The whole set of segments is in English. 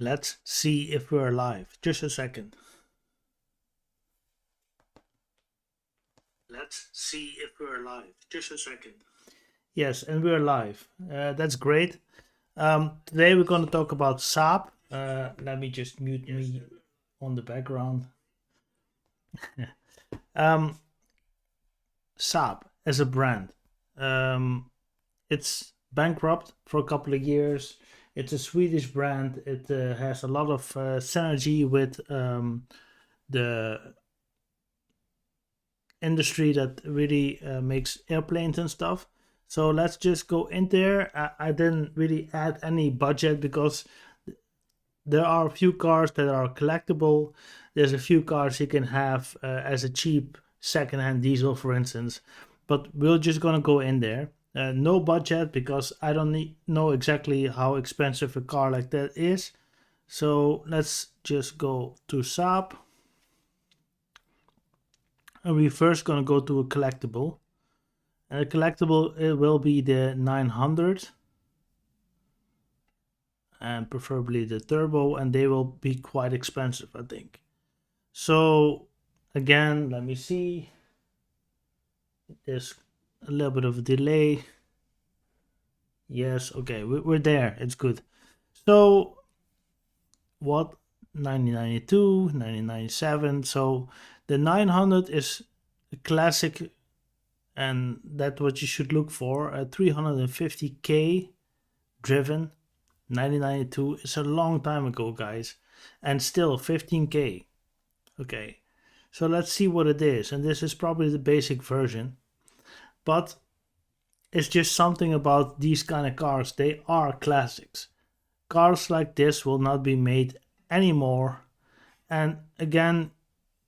Let's see if we're live. Just a second. Let's see if we're live. Just a second. Yes, and we're live. That's great. Today we're going to talk about Saab. Let me just mute me on the background. um, Saab as a brand. It's bankrupt for a couple of years. It's a Swedish brand. It has a lot of synergy with the industry that really makes airplanes and stuff. So let's just go in there. I didn't really add any budget because there are a few cars that are collectible. There's a few cars you can have as a cheap secondhand diesel, for instance. But we're just gonna go in there. No budget because I don't know exactly how expensive a car like that is. So let's just go to Saab. And we're first gonna go to a collectible. And a collectible it will be the 900 and preferably the turbo, and they will be quite expensive, I think. So again, let me see. There's a little bit of a delay. Yes, okay, we're there. It's good. So what? 1992, 1997. So the 900 is a classic, and that's what you should look for. A 350k driven 1992 is a long time ago, guys, and still 15k. Okay, so let's see what it is, and this is probably the basic version, but it's just something about these kind of cars. They are classics. Cars like this will not be made anymore, and again,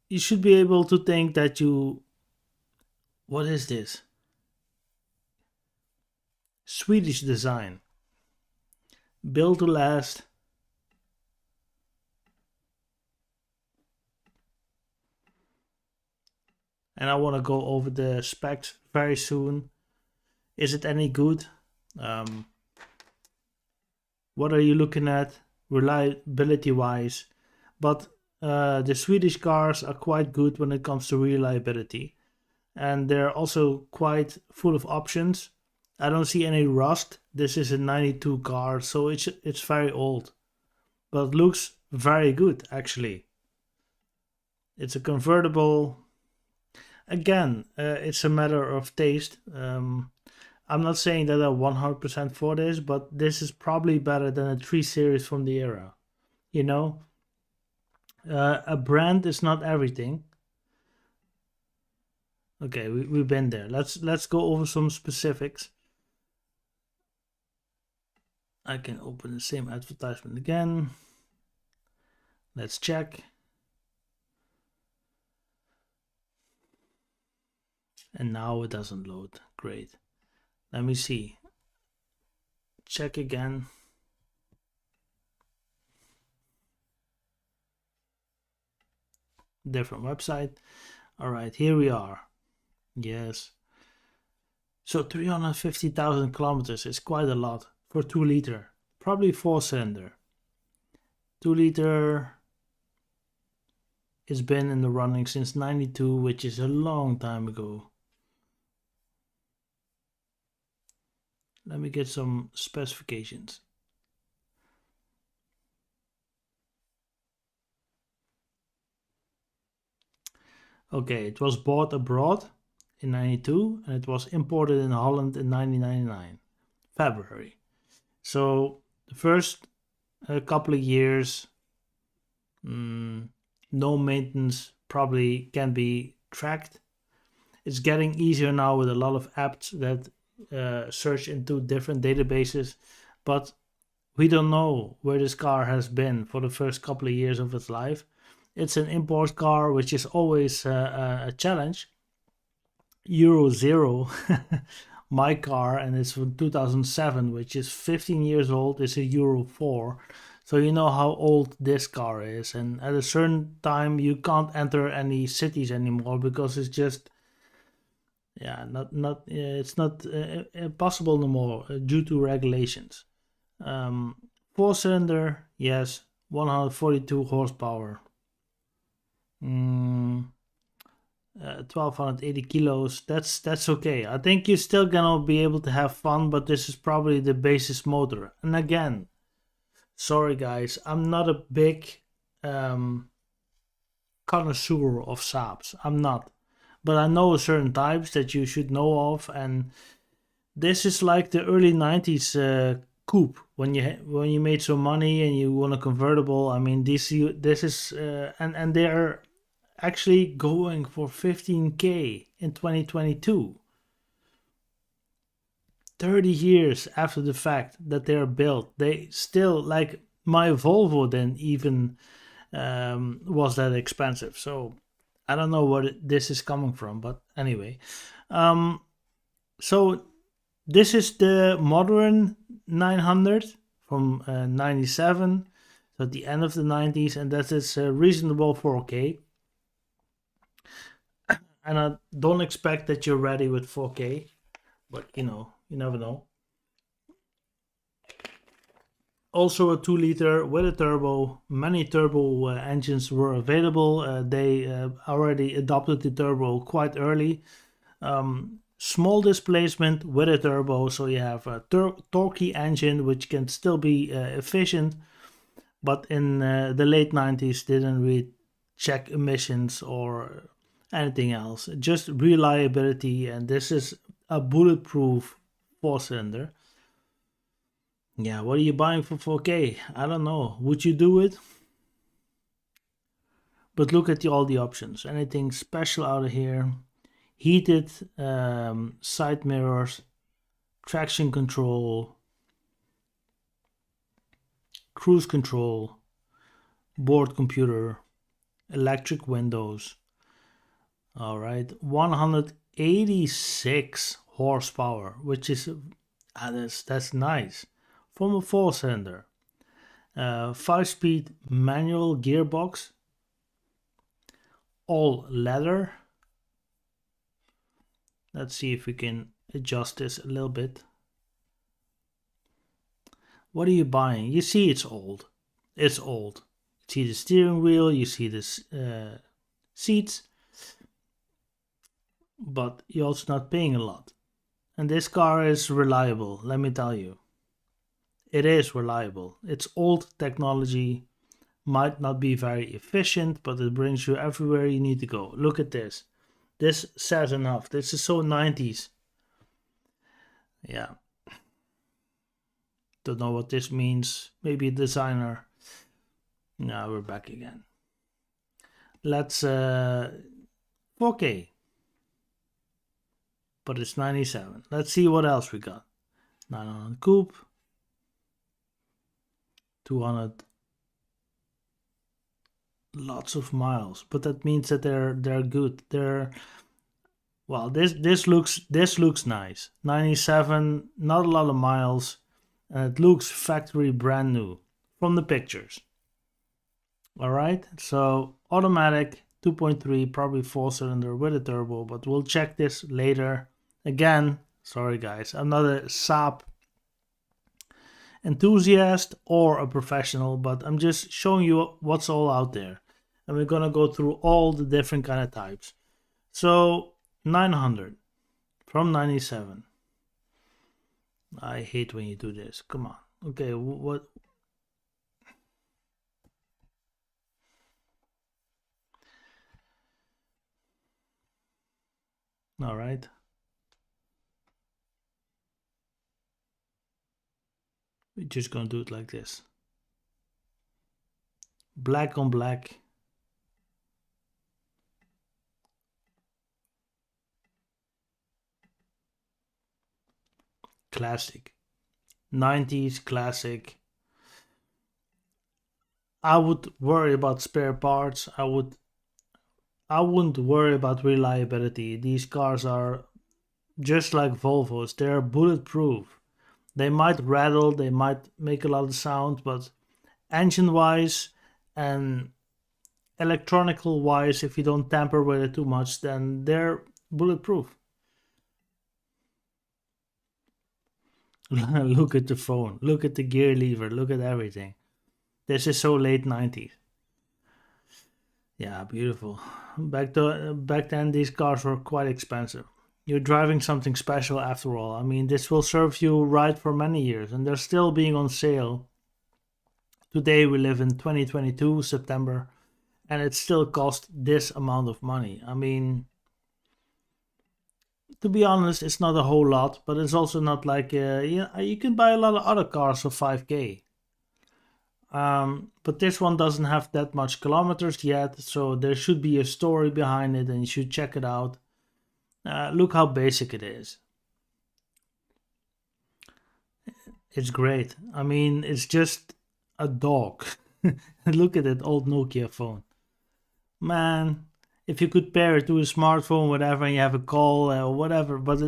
you should be able to think that what is this? Swedish design, built to last. And I want to go over the specs very soon. Is it any good? What are you looking at reliability wise? But the Swedish cars are quite good when it comes to reliability, and they're also quite full of options. I don't see any rust. This is a 92 car, so it's very old, but it looks very good actually. It's a convertible. Again, it's a matter of taste. I'm not saying that I'm 100% for this, but this is probably better than a 3 Series from the era. You know, a brand is not everything. Okay, we've been there. Let's go over some specifics. I can open the same advertisement again. Let's check. And now it doesn't load. Great. Let me see. Check again. Different website. All right, here we are. Yes. So 350,000 kilometers is quite a lot for 2 liter. Probably 4-cylinder. 2 liter has been in the running since 92, which is a long time ago. Let me get some specifications. Okay, it was bought abroad in 92 and it was imported in Holland in 1999, February. So the first couple of years, no maintenance probably can be tracked. It's getting easier now with a lot of apps that search into different databases, but we don't know where this car has been for the first couple of years of its life. It's an import car, which is always a challenge. Euro 0, my car, and it's from 2007, which is 15 years old, is a Euro 4. So you know how old this car is. And at a certain time, you can't enter any cities anymore because it's just, yeah, it's not possible no more due to regulations. 4-cylinder, yes, 142 horsepower. 1280 kilos. That's okay. I think you're still gonna be able to have fun, but this is probably the basis motor. And again, sorry guys, I'm not a big connoisseur of Saabs. I'm not, but I know certain types that you should know of, and this is like the early 90s coupe when you made some money and you want a convertible. I mean, this is and they're actually going for 15K in 2022. 30 years after the fact that they're built, they still, like my Volvo then even was that expensive. So I don't know what this is coming from, but anyway. So this is the modern 900 from 97, so at the end of the 90s, and that is reasonable 4K. And I don't expect that you're ready with 4K, but you know, you never know. Also a 2 liter with a turbo. Many turbo engines were available. They already adopted the turbo quite early. Small displacement with a turbo, so you have a torquey engine which can still be efficient, but in the late 90s didn't really check emissions or anything else, just reliability. And this is a bulletproof 4-cylinder. Yeah, what are you buying for 4K? I don't know. Would you do it? But look at all the options. Anything special out of here? Heated side mirrors, traction control, cruise control, board computer, electric windows. All right, 186 horsepower, which is that's nice from a 4-cylinder. 5-speed manual gearbox, all leather. Let's see if we can adjust this a little bit. What are you buying? You see it's old. It's old. You see the steering wheel, you see the seats, but you're also not paying a lot. And this car is reliable, let me tell you. It is reliable. It's old technology, might not be very efficient, but it brings you everywhere you need to go. Look at this. This says enough. This is so 90s. Yeah, don't know what this means. Maybe a designer. Now we're back again. Let's 4K, but it's 97. Let's see what else we got. 900 coupe, 200, lots of miles, but that means that they're good. They're well. This looks nice. 97, not a lot of miles, and it looks factory brand new from the pictures. All right, so automatic 2.3, probably four cylinder with a turbo, but we'll check this later. Again, sorry guys, I'm not a Saab enthusiast or a professional, but I'm just showing you what's all out there. And we're gonna go through all the different kind of types. So 900 from 97. I hate when you do this. Come on. Okay, what? All right. We're just gonna do it like this. Black on black. Classic. 90s classic. I would worry about spare parts. I wouldn't worry about reliability. These cars are just like Volvos. They're bulletproof. They might rattle, they might make a lot of sound, but engine wise and electronical wise, if you don't tamper with it too much, then they're bulletproof. Look at the phone, look at the gear lever, look at everything. This is so late 90s. Yeah, beautiful. Back then, these cars were quite expensive. You're driving something special after all. I mean, this will serve you right for many years, and they're still being on sale. Today we live in 2022 September, and it still costs this amount of money. I mean, to be honest, it's not a whole lot, but it's also not like you can buy a lot of other cars for 5K. But this one doesn't have that much kilometers yet, so there should be a story behind it, and you should check it out. Look how basic it is. It's great. I mean, it's just a dog. Look at that old Nokia phone. Man, if you could pair it to a smartphone, whatever, and you have a call or whatever, but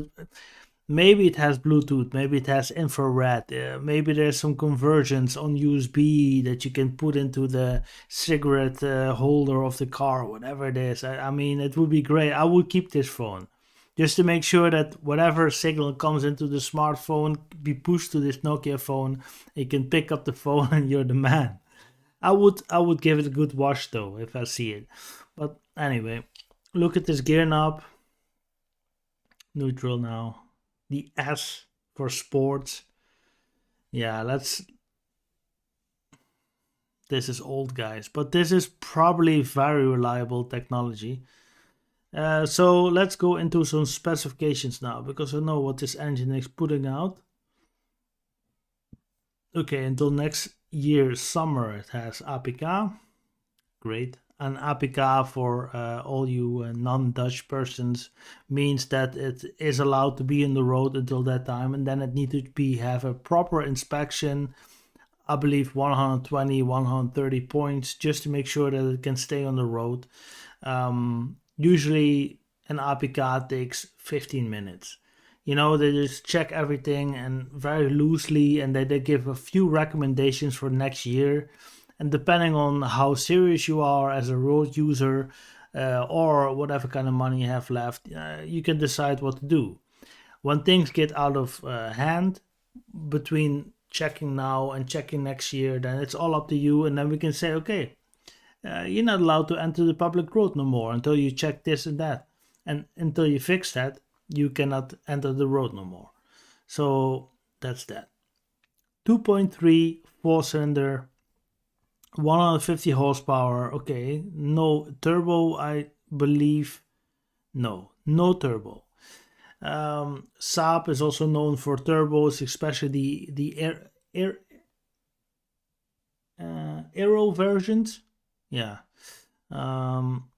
maybe it has Bluetooth, maybe it has infrared, maybe there's some conversions on USB that you can put into the cigarette holder of the car, whatever it is. I mean, it would be great. I would keep this phone just to make sure that whatever signal comes into the smartphone be pushed to this Nokia phone. You can pick up the phone and you're the man. I would give it a good wash though if I see it. But anyway, look at this gear knob. Neutral now. The S for sports. Yeah, let's. This is old, guys, but this is probably very reliable technology. So let's go into some specifications now because I know what this engine is putting out. Okay, until next year summer it has APK. Great. An APK for all you non-Dutch persons means that it is allowed to be in the road until that time, and then it needs to be have a proper inspection. I believe 120, 130 points just to make sure that it can stay on the road. Usually an APK takes 15 minutes. You know, they just check everything and very loosely, and they give a few recommendations for next year. And depending on how serious you are as a road user or whatever kind of money you have left, you can decide what to do. When things get out of hand between checking now and checking next year, then it's all up to you. And then we can say, okay, you're not allowed to enter the public road no more until you check this and that. And until you fix that, you cannot enter the road no more. So that's that. 2.3 4-cylinder, 150 horsepower. Okay, no turbo, I believe. No turbo. Saab is also known for turbos, especially the aero versions. Yeah. Um,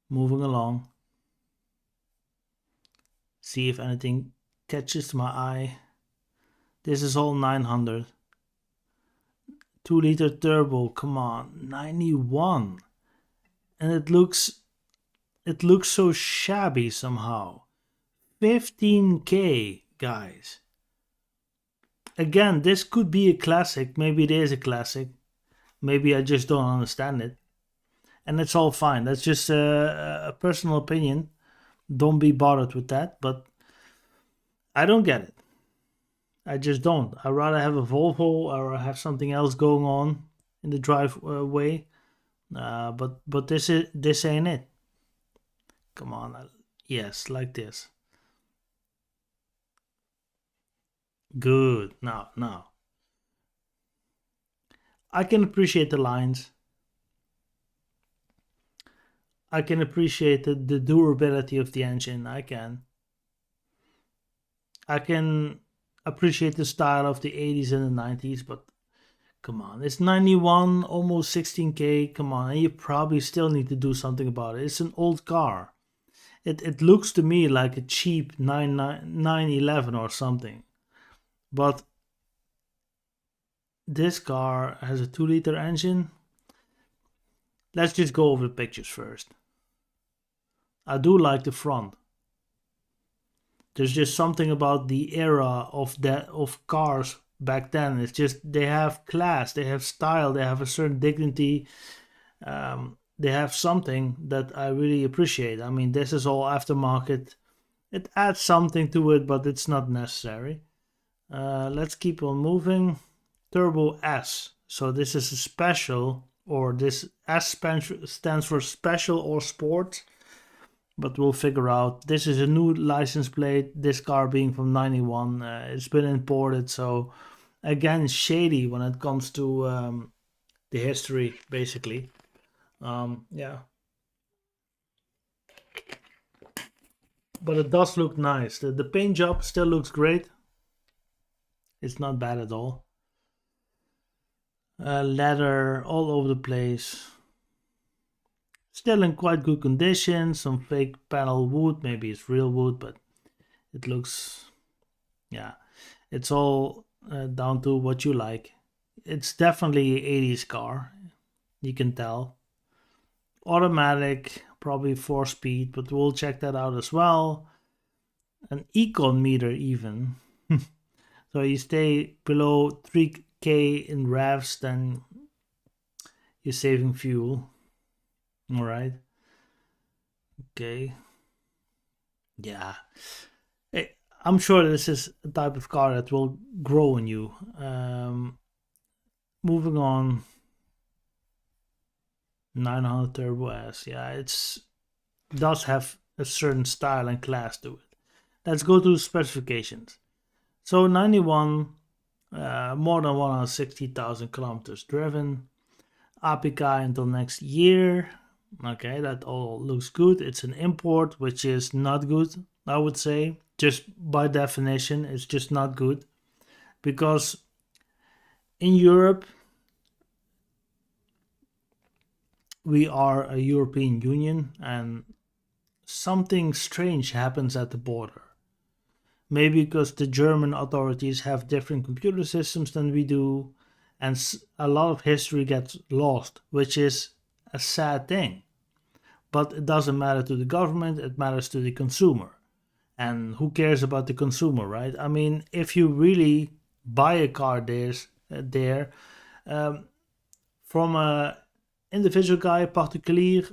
moving along, see if anything catches my eye. This is all 900. 2-liter turbo. Come on, 91, and it looks so shabby somehow. 15K, guys. Again, this could be a classic. Maybe it is a classic. Maybe I just don't understand it. And it's all fine. That's just a personal opinion. Don't be bothered with that. But I don't get it. I just don't. I'd rather have a Volvo or have something else going on in the driveway. But this ain't it. Come on. Yes, like this. Good. Now. I can appreciate the lines. I can appreciate the durability of the engine. I can appreciate the style of the 80s and the 90s, but come on, it's 91, almost 16K. Come on, and you probably still need to do something about it. It's an old car. It looks to me like a cheap 911 or something. But this car has a 2-liter engine. Let's just go over the pictures first. I do like the front. There's just something about the era of cars back then. It's just they have class, they have style, they have a certain dignity. They have something that I really appreciate. I mean, this is all aftermarket. It adds something to it, but it's not necessary. Let's keep on moving. Turbo S. So this is a special, or this S stands for special or sport. But we'll figure out. This is a new license plate. This car being from 91. It's been imported. So again, shady when it comes to the history, basically. Yeah. But it does look nice. The paint job still looks great. It's not bad at all. Leather all over the place. Still in quite good condition. Some fake panel wood. Maybe it's real wood, but it looks, yeah, it's all down to what you like. It's definitely an 80s car. You can tell. Automatic, probably 4-speed, but we'll check that out as well. An econ meter even. So you stay below 3K in revs, then you're saving fuel. All right. Okay. Yeah. I'm sure this is a type of car that will grow on you. Moving on. 900 Turbo S. Yeah, it's does have a certain style and class to it. Let's go to specifications. So 91, more than 160,000 kilometers driven. APK until next year. Okay, that all looks good. It's an import, which is not good, I would say. Just by definition, it's just not good. Because in Europe, we are a European Union and something strange happens at the border. Maybe because the German authorities have different computer systems than we do, and a lot of history gets lost, which is a sad thing. But it doesn't matter to the government, it matters to the consumer. And who cares about the consumer, right? I mean, if you really buy a car there from a individual guy, particular,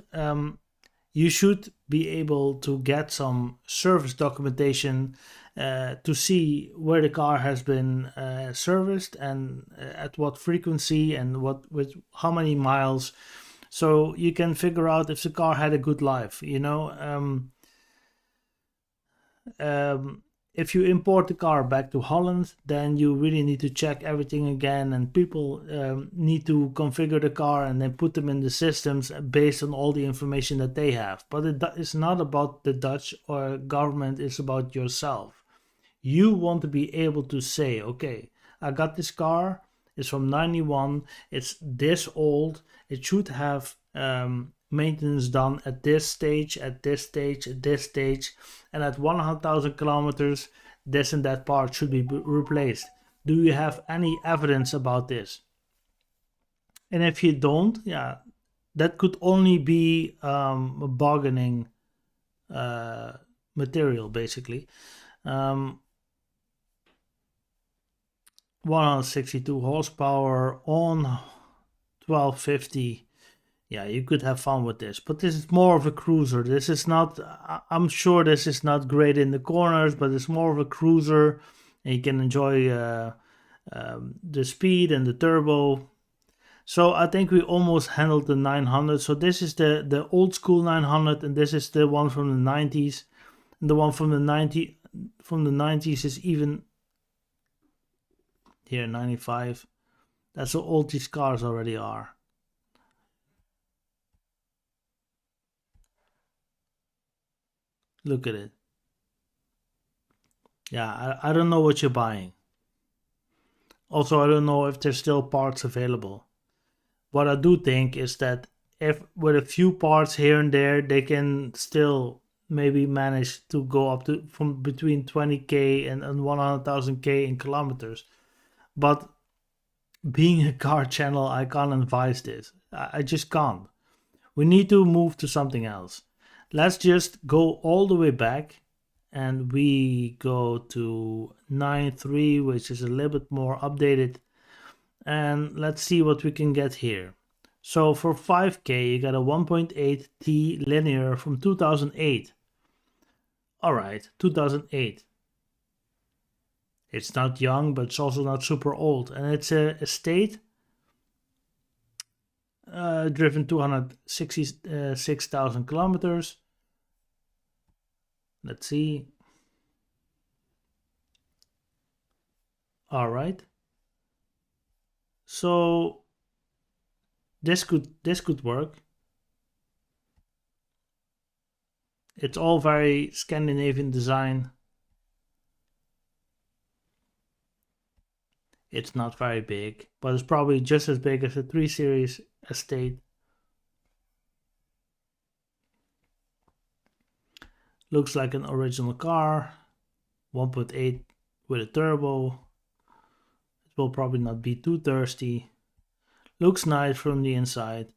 you should be able to get some service documentation to see where the car has been serviced and at what frequency and what with how many miles, so you can figure out if the car had a good life. Um, if you import the car back to Holland, then you really need to check everything again, and people need to configure the car and then put them in the systems based on all the information that they have. But it's not about the Dutch or government, it's about yourself. You want to be able to say, okay, I got this car, it's from 91, it's this old, it should have maintenance done at this stage, at this stage, at this stage, and at 100,000 kilometers, this and that part should be replaced. Do you have any evidence about this? And if you don't, yeah, that could only be a bargaining material, basically. 162 horsepower on 1250. Yeah, you could have fun with this, but this is more of a cruiser. This is not, I'm sure this is not great in the corners, but it's more of a cruiser, and you can enjoy the speed and the turbo. So I think we almost handled the 900. So this is the old school 900, and this is the one from the 90s. And the one from the 90s is even here, 95. That's how old these cars already are. Look at it. Yeah, I don't know what you're buying. Also, I don't know if there's still parts available. What I do think is that if with a few parts here and there, they can still maybe manage to go up to from between 20k and 100,000k in kilometers. But being a car channel, I can't advise this. I just can't. We need to move to something else. Let's just go all the way back, and we go to 9.3, which is a little bit more updated, and let's see what we can get here. So for 5k you got a 1.8T linear from 2008. Alright, 2008. It's not young, but it's also not super old, and it's a estate driven 266,000 kilometers. Let's see. All right. So this could work. It's all very Scandinavian design. It's not very big, but it's probably just as big as a 3 Series estate. Looks like an original car. 1.8 with a turbo. It will probably not be too thirsty. Looks nice from the inside.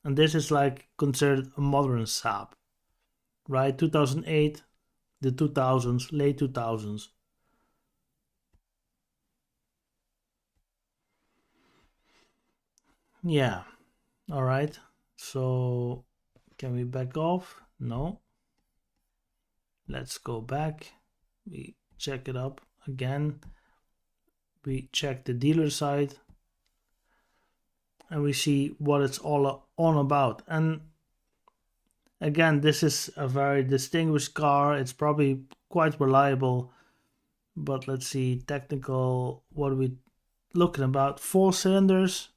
And this is like considered a modern Saab. Right? 2008, the 2000s, late 2000s. Yeah. All right. So can we back off? No. Let's go back. We check it up again. We check the dealer side, and we see what it's all on about. And again, this is a very distinguished car. It's probably quite reliable. But let's see, technical, what are we looking about? 4 cylinders,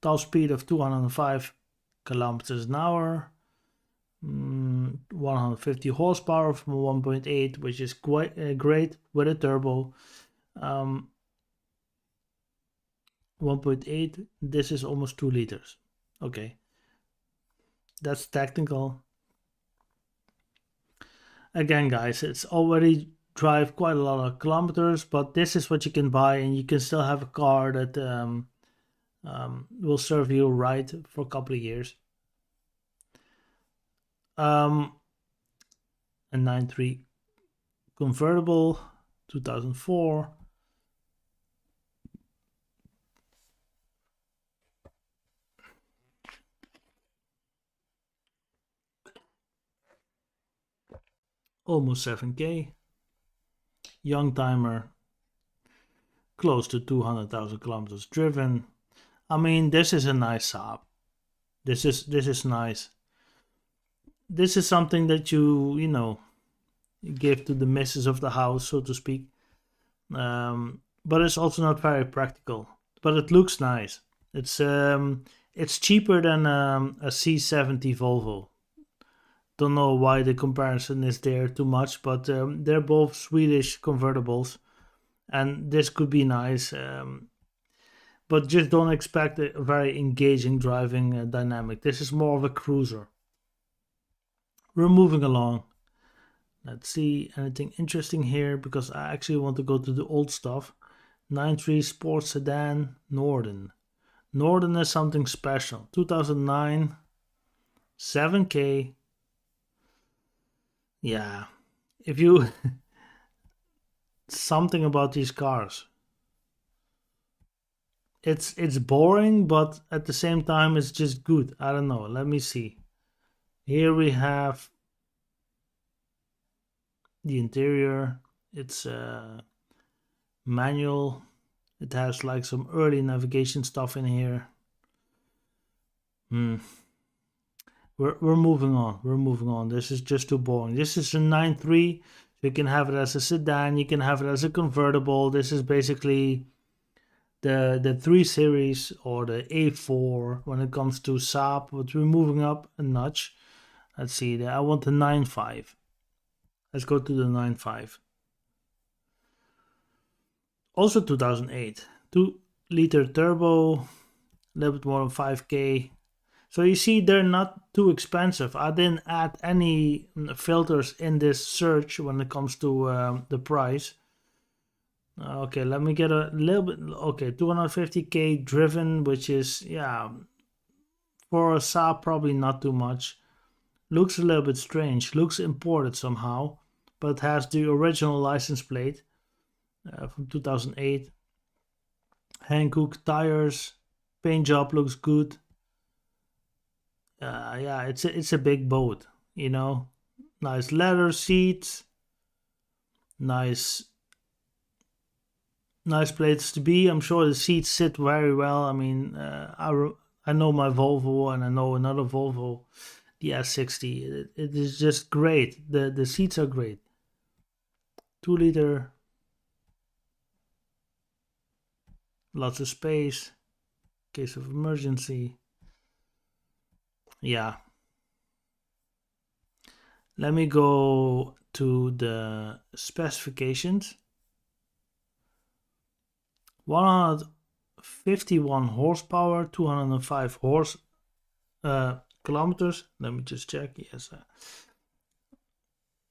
top speed of 205 kilometers an hour. 150 horsepower from a 1.8, which is quite great with a turbo. 1.8, this is almost 2 liters. Okay, that's technical. Again, guys, it's already drive quite a lot of kilometers, but this is what you can buy, and you can still have a car that will serve you right for a couple of years. A 9.3 convertible, 2004. Almost 7k. Young timer. Close to 200,000 kilometers driven. I mean, this is a nice Saab. This is nice. This is something that you know, give to the missus of the house, so to speak. But it's also not very practical. But it looks nice. It's cheaper than a C70 Volvo. Don't know why the comparison is there too much, but they're both Swedish convertibles, and this could be nice. But just don't expect a very engaging driving dynamic. This is more of a cruiser. We're moving along. Let's see anything interesting here because I actually want to go to the old stuff. 9.3 Sports Sedan Norden. Norden is something special. 2009, 7K. Yeah, if you something about these cars. It's boring, but at the same time, it's just good. I don't know. Let me see. Here we have the interior. It's manual. It has like some early navigation stuff in here. We're moving on. We're moving on. This is just too boring. This is a 9.3. You can have it as a sedan. You can have it as a convertible. This is basically the 3 Series or the A4 when it comes to Saab. But we're moving up a notch. Let's see. I want the 9.5. Let's go to the 9.5. Also 2008. 2-liter turbo. A little bit more than 5K. So you see, they're not too expensive. I didn't add any filters in this search when it comes to the price. Okay, let me get a little bit. Okay, 250K driven, which is, yeah, for a Saab, probably not too much. Looks a little bit strange. Looks imported somehow, but it has the original license plate from 2008. Hankook tires. Paint job looks good. Yeah, it's a big boat, you know. Nice leather seats, nice places to be. I'm sure the seats sit very well. I mean, I know my Volvo and I know another Volvo, the S60. It is just great. The seats are great. 2-liter, lots of space, case of emergency. Yeah. Let me go to the specifications. 151 horsepower, 205 kilometers. Let me just check. Yes.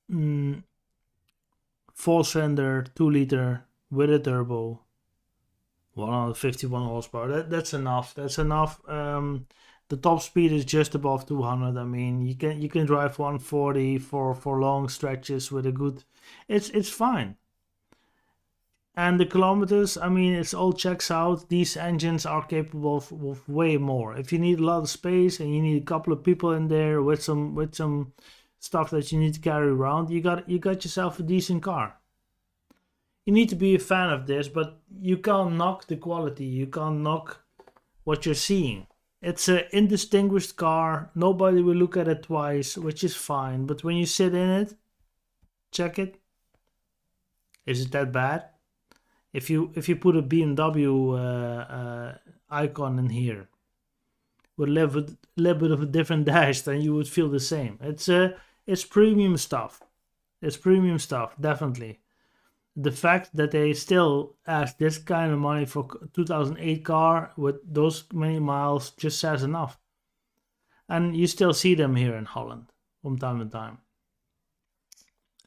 4-cylinder, 2-liter with a turbo. 151 horsepower. That's enough. That's enough. The top speed is just above 200. I mean, you can drive 140 for long stretches with a good. It's fine. And the kilometers, I mean, it's all checks out. These engines are capable of way more. If you need a lot of space and you need a couple of people in there with some stuff that you need to carry around, you got yourself a decent car. You need to be a fan of this, but you can't knock the quality. You can't knock what you're seeing. It's an indistinguished car. Nobody will look at it twice, which is fine. But when you sit in it, check it. Is it that bad? If you put a BMW icon in here with a little bit of a different dash, then you would feel the same. It's premium stuff. It's premium stuff, definitely. The fact that they still ask this kind of money for 2008 car with those many miles just says enough. And you still see them here in Holland from time to time.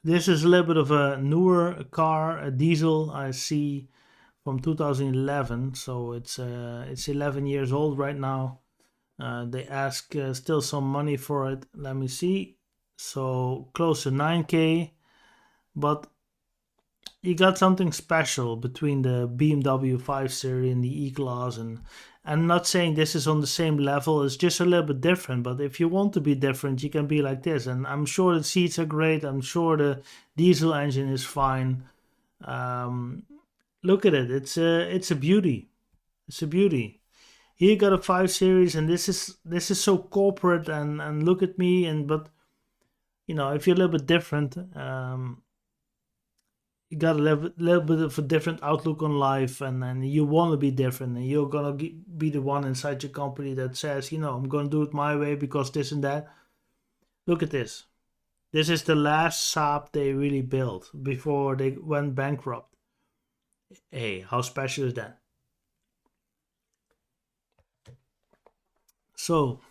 This is a little bit of a newer car, a diesel I see from 2011, so it's 11 years old right now. They ask still some money for it. Let me see. So close to 9K, but you got something special between the BMW 5 Series and the E-Class, and I'm not saying this is on the same level. It's just a little bit different. But if you want to be different, you can be like this. And I'm sure the seats are great. I'm sure the diesel engine is fine. Look at it. It's a beauty. It's a beauty. Here you got a 5 Series, and this is so corporate. And look at me. But if you're a little bit different, you got a little bit of a different outlook on life, and you want to be different, and you're gonna be the one inside your company that says, I'm gonna do it my way because this and that. Look at this. This is the last Saab they really built before they went bankrupt. Hey, how special is that? So,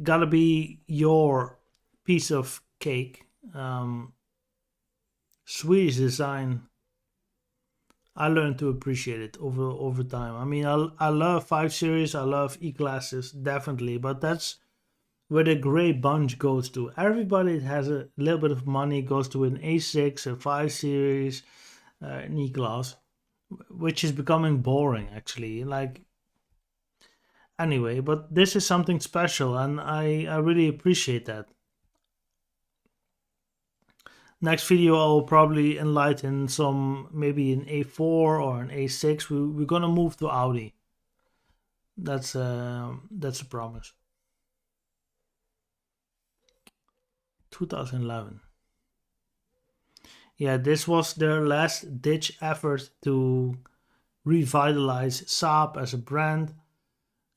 gotta be your piece of cake. Swedish design, I learned to appreciate it over time. I mean, I love 5 Series, I love E classes, definitely, but that's where the gray bunch goes to. Everybody that has a little bit of money goes to an A6, a 5 Series, an E class, which is becoming boring actually. Like, anyway, but this is something special, and I really appreciate that. Next video, I'll probably enlighten some, maybe an A4 or an A6. We're gonna move to Audi. That's a promise. 2011. Yeah, this was their last ditch effort to revitalize Saab as a brand.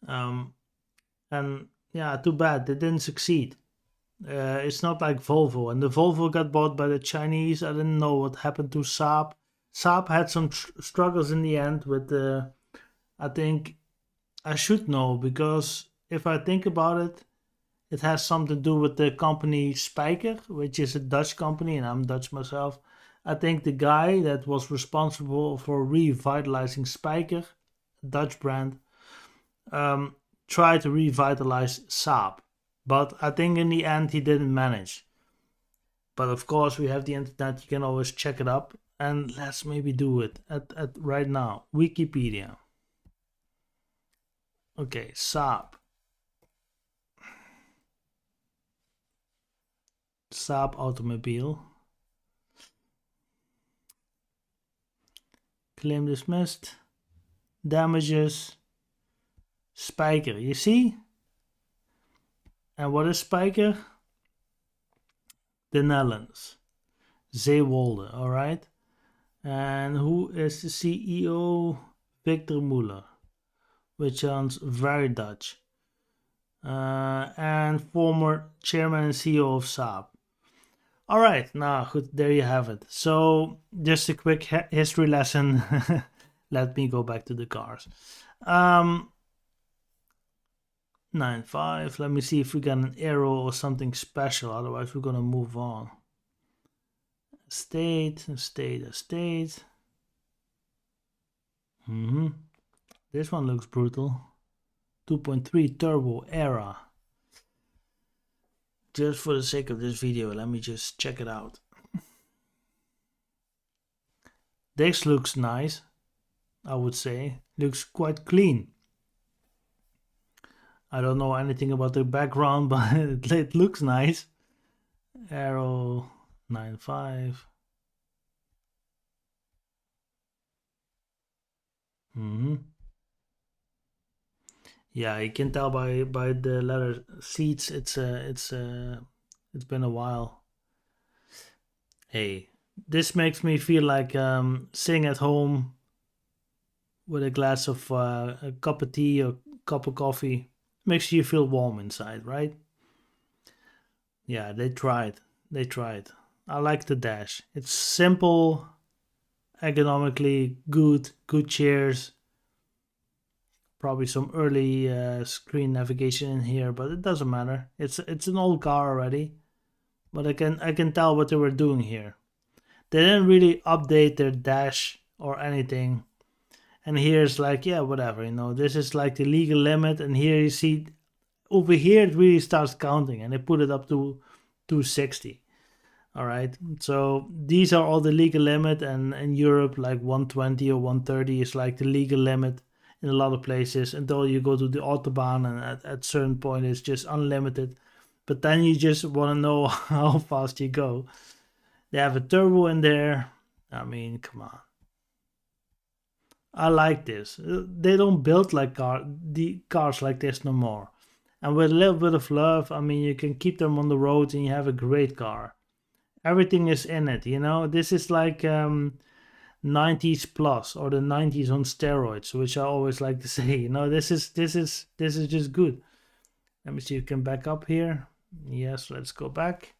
Um, and yeah, too bad they didn't succeed. It's not like Volvo, and the Volvo got bought by the Chinese. I didn't know what happened to Saab. Saab had some struggles in the end with the. I think I should know because if I think about it, it has something to do with the company Spijker, which is a Dutch company, and I'm Dutch myself. I think the guy that was responsible for revitalizing Spijker, Dutch brand, um, tried to revitalize Saab. But I think in the end he didn't manage. But of course, we have the internet, you can always check it up. And let's maybe do it at right now. Wikipedia. Okay, Saab. Saab automobile. Claim dismissed. Damages. Spijker. You see? And what is Spijker? The Netherlands. Zeewolde, alright? And who is the CEO? Victor Muller, which sounds very Dutch. And former chairman and CEO of Saab. All right, now good, there you have it. So just a quick history lesson. Let me go back to the cars. 9.5. Let me see if we got an arrow or something special. Otherwise, we're gonna move on. State. This one looks brutal. 2.3 turbo era. Just for the sake of this video, let me just check it out. This looks nice, I would say. Looks quite clean. I don't know anything about the background, but it looks nice. Arrow 9.5. Yeah, you can tell by the leather seats. It's been a while. Hey, this makes me feel like sitting at home with a glass of a cup of tea or cup of coffee. Makes you feel warm inside, right? Yeah, they tried. They tried. I like the dash. It's simple, ergonomically good chairs. Probably some early screen navigation in here, but it doesn't matter. It's an old car already, but I can tell what they were doing here. They didn't really update their dash or anything. And here's like, yeah, whatever, this is like the legal limit, and here you see over here it really starts counting, and they put it up to 260. All right, so these are all the legal limit, and in Europe like 120 or 130 is like the legal limit in a lot of places until you go to the autobahn, and at certain point it's just unlimited. But then you just want to know how fast you go. They have a turbo in there. I mean, come on. I like this. They don't build like the cars like this no more. And with a little bit of love, I mean, you can keep them on the road and you have a great car. Everything is in it, you know. This is like 90s plus, or the 90s on steroids, which I always like to say. You know, this is just good. Let me see if you can back up here. Yes, let's go back.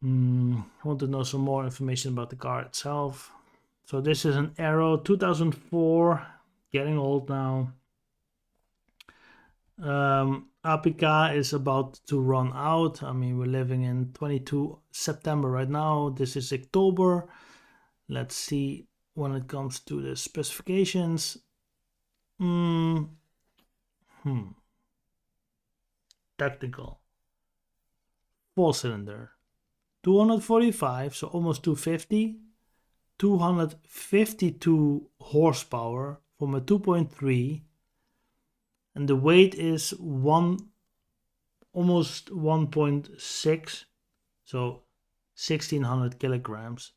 I want to know some more information about the car itself. So this is an Aero 2004, getting old now. APK is about to run out. I mean, we're living in 22 September right now. This is October. Let's see when it comes to the specifications. Technical. 4-cylinder. 245, so almost 250. 252 horsepower from a 2.3. And the weight is almost 1.6, so 1600 kilograms,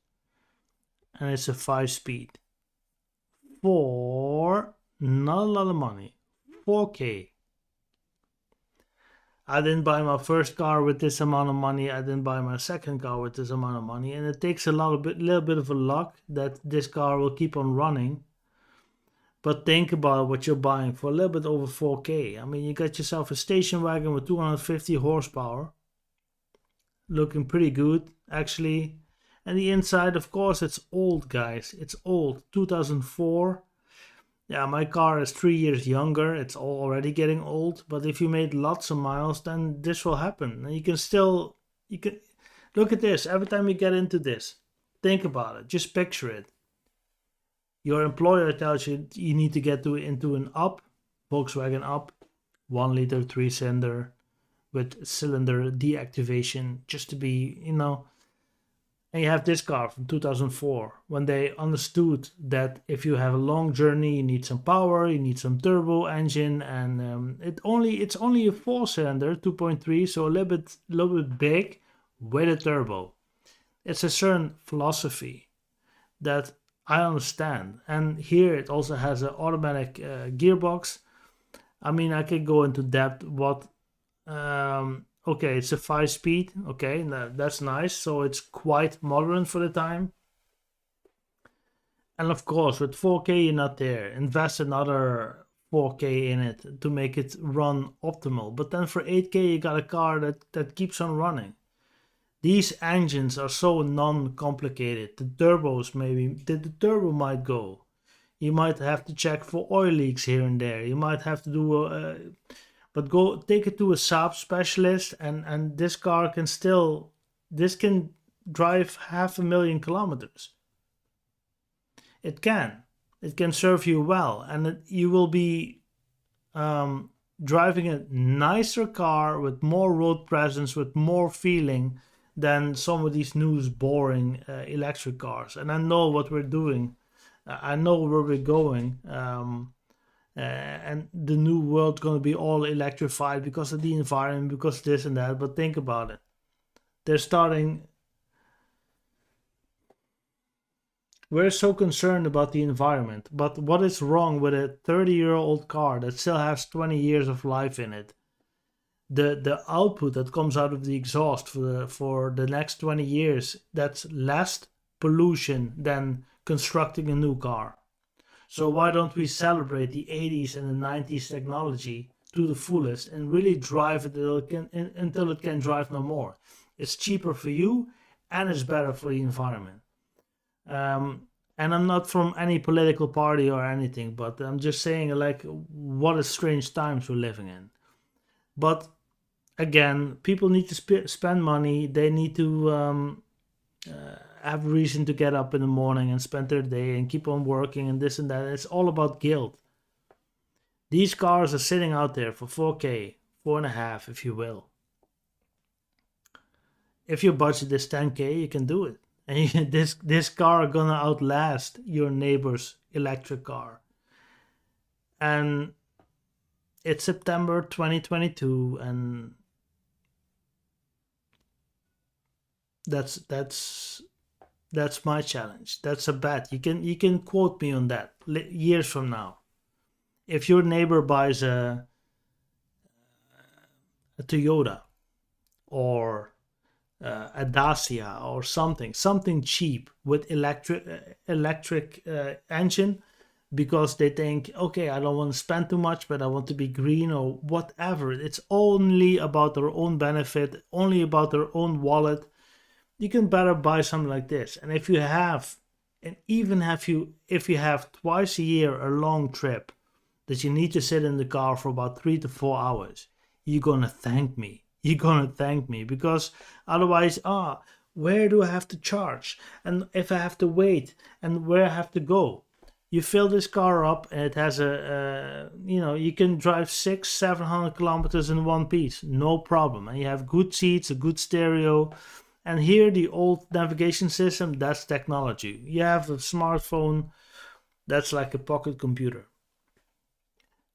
and it's a 5-speed for not a lot of money. 4K. I didn't buy my first car with this amount of money. I didn't buy my second car with this amount of money, and it takes a little bit of a luck that this car will keep on running. But think about what you're buying for a little bit over 4K. I mean, you got yourself a station wagon with 250 horsepower. Looking pretty good, actually. And the inside, of course, it's old, guys. It's old. 2004. Yeah, my car is 3 years younger. It's already getting old. But if you made lots of miles, then this will happen. And you can look at this. Every time you get into this, think about it. Just picture it. Your employer tells you you need to get into an up, Volkswagen up, 1 liter 3-cylinder with cylinder deactivation, just to be, you know. And you have this car from 2004, when they understood that if you have a long journey, you need some power, you need some turbo engine, and it's only a 4-cylinder 2.3, so a little bit big with a turbo. It's a certain philosophy that I understand. And here it also has an automatic gearbox. I mean, I could go into depth what. Okay, it's a 5-speed. Okay, that's nice. So it's quite modern for the time. And of course, with 4K, you're not there. Invest another 4K in it to make it run optimal. But then for 8K, you got a car that keeps on running. These engines are so non-complicated. The turbos, maybe the turbo might go. You might have to check for oil leaks here and there. You might have to do but go take it to a Saab specialist, and this car can drive 500,000 kilometers. It can serve you well, and you will be driving a nicer car with more road presence, with more feeling than some of these new boring electric cars. And I know what we're doing. I know where we're going. And the new world's going to be all electrified because of the environment, because this and that. But think about it. We're so concerned about the environment, but what is wrong with a 30-year-old car that still has 20 years of life in it? The output that comes out of the exhaust for the next 20 years, that's less pollution than constructing a new car. So why don't we celebrate the 80s and the 90s technology to the fullest and really drive it until it can drive no more? It's cheaper for you and it's better for the environment. And I'm not from any political party or anything, but I'm just saying, like, what a strange times we're living in. But again, people need to spend money. They need to have a reason to get up in the morning and spend their day and keep on working and this and that. It's all about guilt. These cars are sitting out there for 4K, 4.5 if you will. If your budget is 10K, you can do it. And this car gonna outlast your neighbor's electric car. And it's September 2022, and that's my challenge. That's a bet. You can quote me on that years from now. If your neighbor buys a a Toyota or a Dacia or something cheap with electric engine, because they think, okay, I don't want to spend too much, but I want to be green or whatever. It's only about their own benefit, only about their own wallet. You can better buy something like this. And if you have, and even if you have twice a year a long trip that you need to sit in the car for about 3 to 4 hours, you're gonna thank me. You're gonna thank me, because otherwise, where do I have to charge? And if I have to wait, and where I have to go? You fill this car up, and it has you can drive 600-700 kilometers in one piece, no problem. And you have good seats, a good stereo. And here, the old navigation system, that's technology. You have a smartphone, that's like a pocket computer.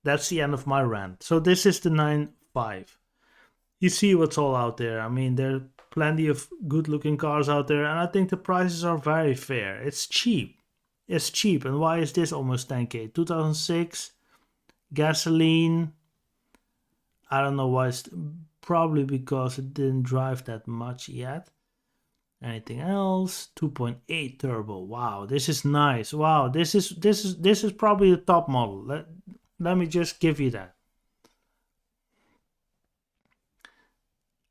That's the end of my rant. So this is the 9.5. You see what's all out there. I mean, there are plenty of good looking cars out there, and I think the prices are very fair. It's cheap. It's cheap. And why is this almost 10k? 2006, gasoline. I don't know why. It's probably because it didn't drive that much yet. Anything else? 2.8 turbo. Wow, this is nice. Wow, this is probably the top model. Let me just give you that.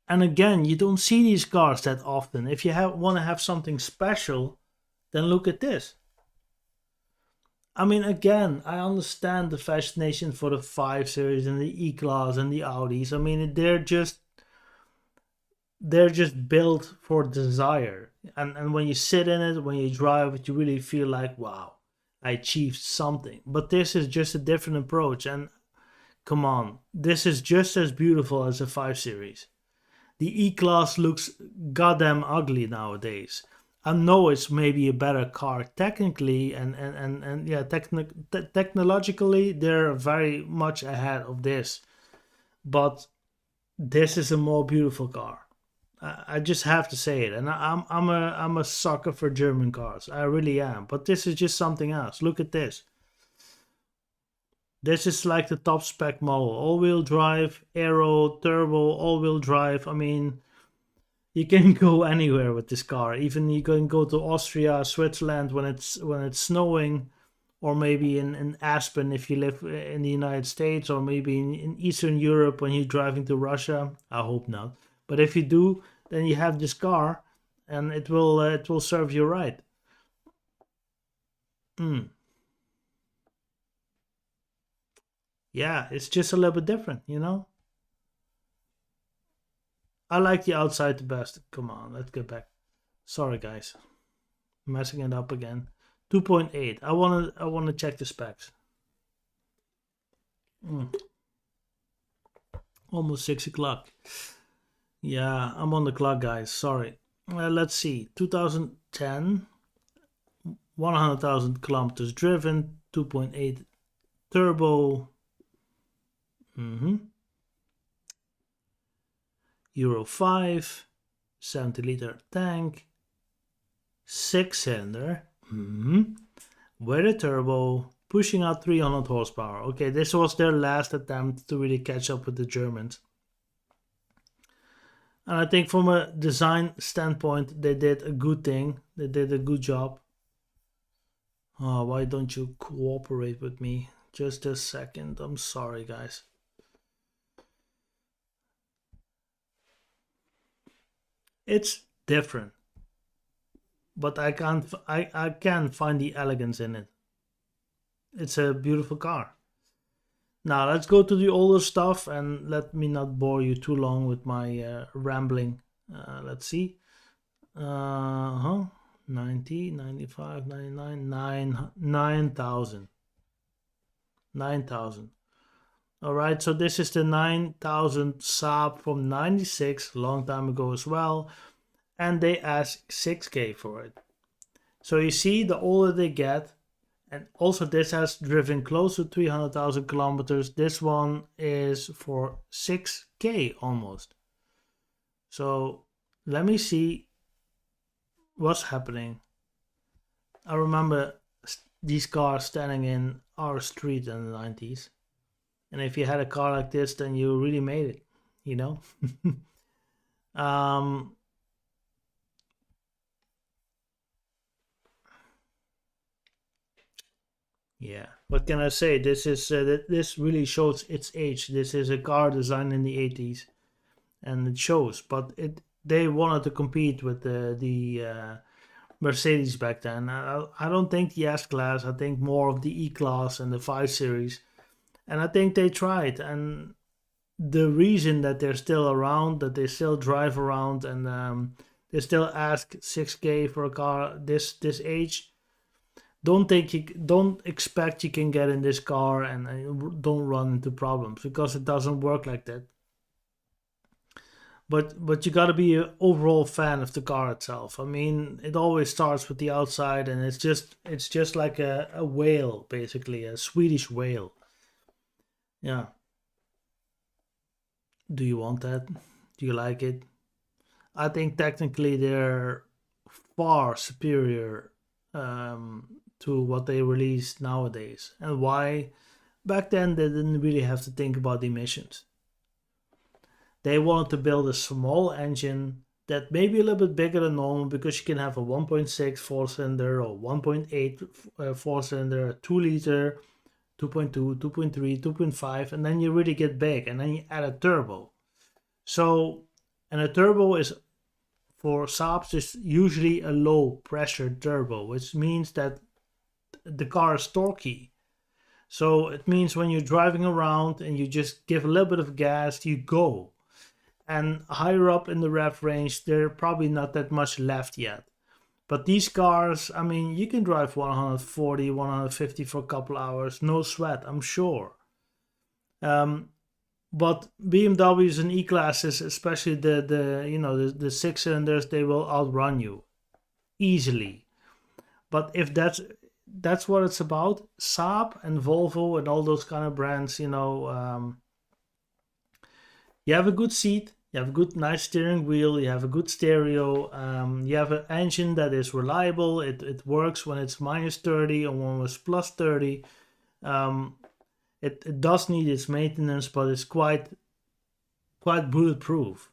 And again, you don't see these cars that often. If you want to have something special, then look at this. I mean, again, I understand the fascination for the 5 Series and the E-Class and the Audis. I mean, they're just built for desire. And when you sit in it, when you drive it, you really feel like, wow, I achieved something. But this is just a different approach. And come on, this is just as beautiful as a 5 Series. The E-Class looks goddamn ugly nowadays. I know it's maybe a better car technically, and yeah, technologically they're very much ahead of this. But this is a more beautiful car. I just have to say it, and I'm a sucker for German cars. I really am. But this is just something else. Look at this. This is like the top spec model. All-wheel drive, aero, turbo, all-wheel drive. I mean, you can go anywhere with this car. Even you can go to Austria, Switzerland when it's snowing, or maybe in Aspen if you live in the United States, or maybe in Eastern Europe when you're driving to Russia. I hope not. But if you do, then you have this car, and it will serve you right. Mm. Yeah, it's just a little bit different, you know? I like the outside the best. Come on, let's get back. Sorry, guys. Messing it up again. 2.8. I wanna check the specs. Mm. Almost 6 o'clock. Yeah, I'm on the clock, guys. Sorry. Let's see. 2010, 100,000 kilometers driven, 2.8 turbo. Euro 5, 70-liter tank, 6-cylinder, with a turbo, pushing out 300 horsepower. Okay, this was their last attempt to really catch up with the Germans. And I think from a design standpoint, they did a good thing. They did a good job. Oh, why don't you cooperate with me? Just a second. I'm sorry, guys. It's different, but I can find the elegance in it. It's a beautiful car. Now let's go to the older stuff, and let me not bore you too long with my rambling. Let's see. 90, 95, 99, 9,000. 9,000. Alright, so this is the 9,000 Saab from 96, long time ago as well. And they ask 6k for it. So you see, the older they get, and also this has driven close to 300,000 kilometers. This one is for 6k almost. So let me see what's happening. I remember these cars standing in our street in the 90s. And if you had a car like this, then you really made it. you know. um, yeah, what can I say? This really shows its age. This is a car designed in the 80s, and it shows. But it they wanted to compete with the Mercedes back then. I don't think the S class. I think more of the E class and the 5 Series. And I think they tried. And the reason that they're still around, that they still drive around, and they still ask 6K for a car this age. Don't expect you can get in this car and don't run into problems, because it doesn't work like that. But you got to be an overall fan of the car itself. I mean, it always starts with the outside, and it's just like a whale, basically a Swedish whale. Yeah. Do you want that? Do you like it? I think technically they're far superior to what they release nowadays. And why? Back then they didn't really have to think about emissions. They wanted to build a small engine that may be a little bit bigger than normal, because you can have a 1.6 four cylinder or 1.8 four cylinder, 2 liter, 2.2, 2.3, 2.5, and then you really get big, and then you add a turbo. So, and a turbo is for Saabs is usually a low pressure turbo, which means that the car is torquey. So it means when you're driving around and you just give a little bit of gas, you go. And higher up in the rev range, there probably not that much left yet. But these cars, I mean, you can drive 140, 150 for a couple hours, no sweat, I'm sure. Um, but BMWs and E-classes, especially the 6 cylinders, they will outrun you easily. But if that's what it's about, Saab and Volvo and all those kind of brands, you have a good seat, you have a good nice steering wheel, you have a good stereo, you have an engine that is reliable. It works when it's minus 30 or when it's plus 30. Um, it does need its maintenance, but it's quite bulletproof.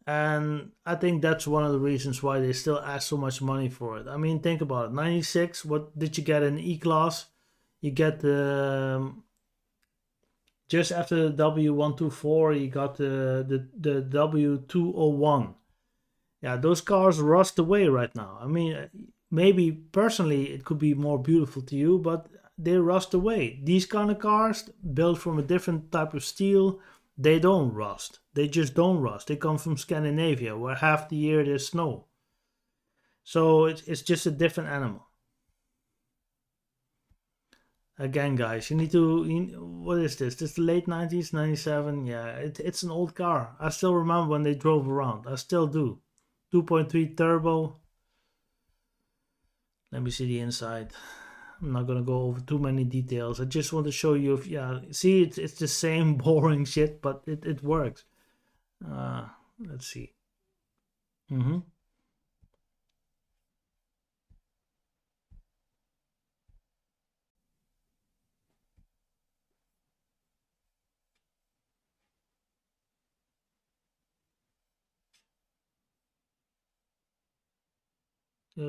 And I think that's one of the reasons why they still ask so much money for it. I mean, think about it. 96, what did you get in E class? You get the just after the W124, you got the W201. Yeah, those cars rust away right now. I mean, maybe personally it could be more beautiful to you, but they rust away. These kind of cars built from a different type of steel, they don't rust. They just don't rust. They come from Scandinavia, where half the year there's snow. So it's just a different animal. Again, guys, you need to. What is this? This is the late 90s, 97. Yeah, it's an old car. I still remember when they drove around. I still do. 2.3 turbo. Let me see the inside. I'm not gonna go over too many details. I just want to show you. If yeah, see, it's the same boring shit, but it works. Let's see. Mm-hmm.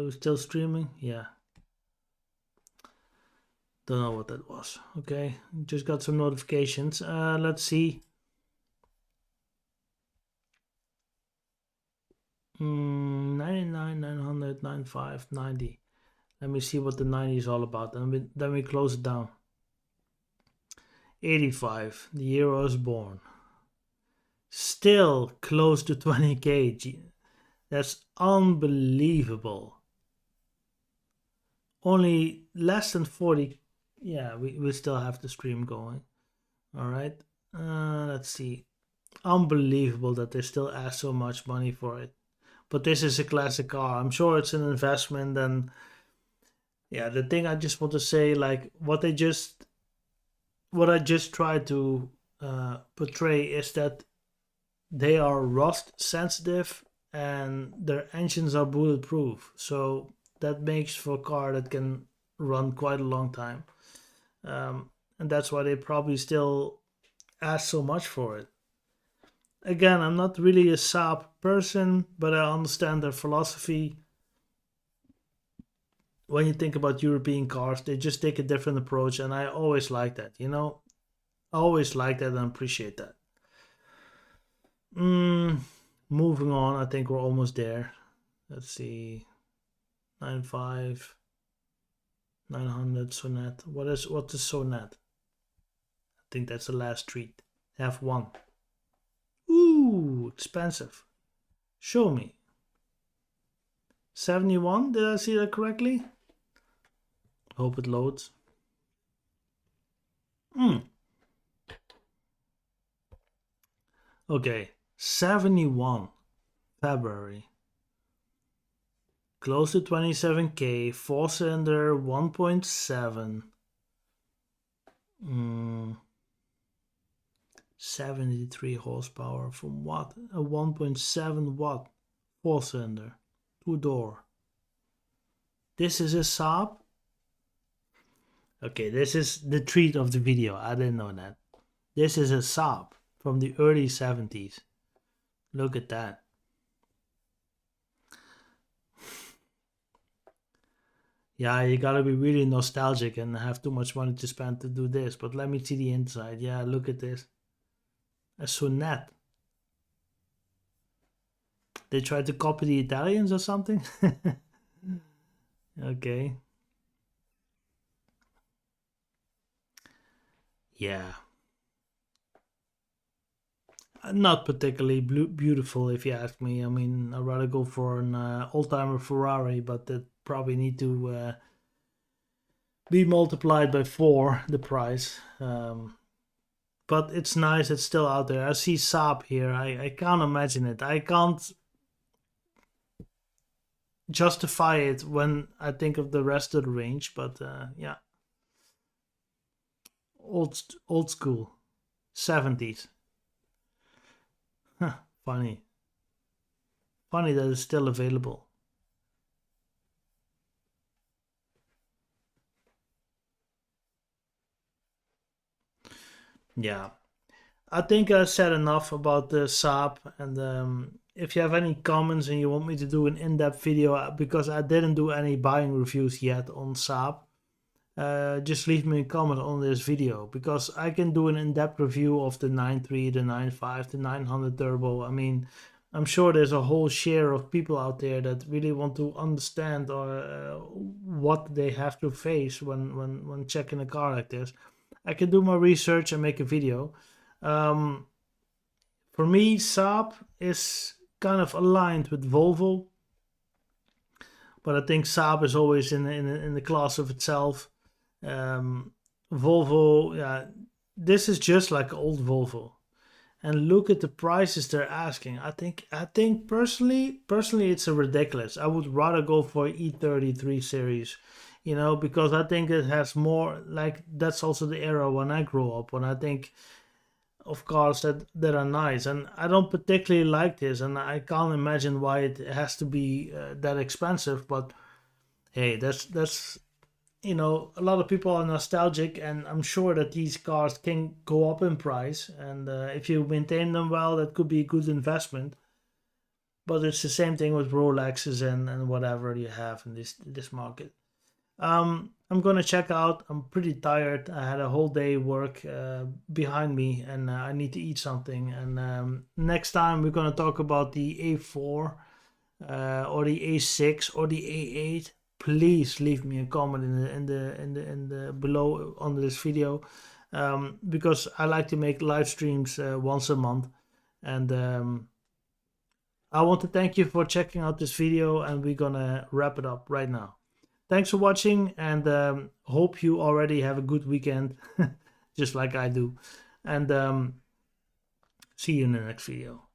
Still streaming? Yeah. Don't know what that was. Okay, just got some notifications. Let's see. 99, 900, 95, 90. Let me see what the 90 is all about. Then we close it down. 85, the year I was born. Still close to 20k. That's unbelievable. Only less than 40. Yeah, we still have the stream going. All right. Let's see. Unbelievable that they still ask so much money for it. But this is a classic car. I'm sure it's an investment. And yeah, the thing I just want to say, like what I just tried to portray is that they are rust sensitive and their engines are bulletproof. So that makes for a car that can run quite a long time. And that's why they probably still ask so much for it. Again, I'm not really a Saab person, but I understand their philosophy. When you think about European cars, they just take a different approach, and I always like that. I always like that and appreciate that. Mm, moving on, I think we're almost there. Let's see, 95, 900 Sonnet. What is Sonnet? I think that's the last treat. Have one. Ooh, expensive. Show me. 71? Did I see that correctly? Hope it loads. Hmm. Okay. 71. February. Close to 27k. 4-cylinder 1.7. 73 horsepower from what? A 1.7 watt 4-cylinder. 2-door. This is a Saab? Okay, this is the treat of the video. I didn't know that. This is a Saab from the early 70s. Look at that. Yeah, you gotta be really nostalgic and have too much money to spend to do this. But let me see the inside. Yeah, look at this. A Sonnet. They tried to copy the Italians or something? Okay. Yeah. Not particularly beautiful, if you ask me. I mean, I'd rather go for an old-timer Ferrari, but that probably need to be multiplied by 4, the price. But it's nice, it's still out there. I see Saab here. I can't imagine it. I can't justify it when I think of the rest of the range, but yeah. Old school. 70s. Huh, funny. Funny that it's still available. Yeah. I think I said enough about the Saab, and if you have any comments and you want me to do an in-depth video, because I didn't do any buying reviews yet on Saab, just leave me a comment on this video, because I can do an in-depth review of the 9.3, the 9.5, the 900 turbo. I mean, I'm sure there's a whole share of people out there that really want to understand what they have to face when checking a car like this. I can do my research and make a video. Um, for me, Saab is kind of aligned with Volvo, but I think Saab is always in the class of itself. Volvo, yeah, this is just like old Volvo. And look at the prices they're asking. I think personally it's a ridiculous. I would rather go for E33 series, because I think it has more, like, that's also the era when I grew up, when I think of cars that are nice. And I don't particularly like this, and I can't imagine why it has to be that expensive. But hey, that's a lot of people are nostalgic, and I'm sure that these cars can go up in price. And if you maintain them well, that could be a good investment. But it's the same thing with Rolexes and whatever you have in this market. I'm gonna check out. I'm pretty tired. I had a whole day work behind me, and I need to eat something. And next time we're gonna talk about the A4 or the A6 or the A8. Please leave me a comment in the below under this video, because I like to make live streams once a month. And I want to thank you for checking out this video, and we're gonna wrap it up right now. Thanks for watching, and hope you already have a good weekend, just like I do. And see you in the next video.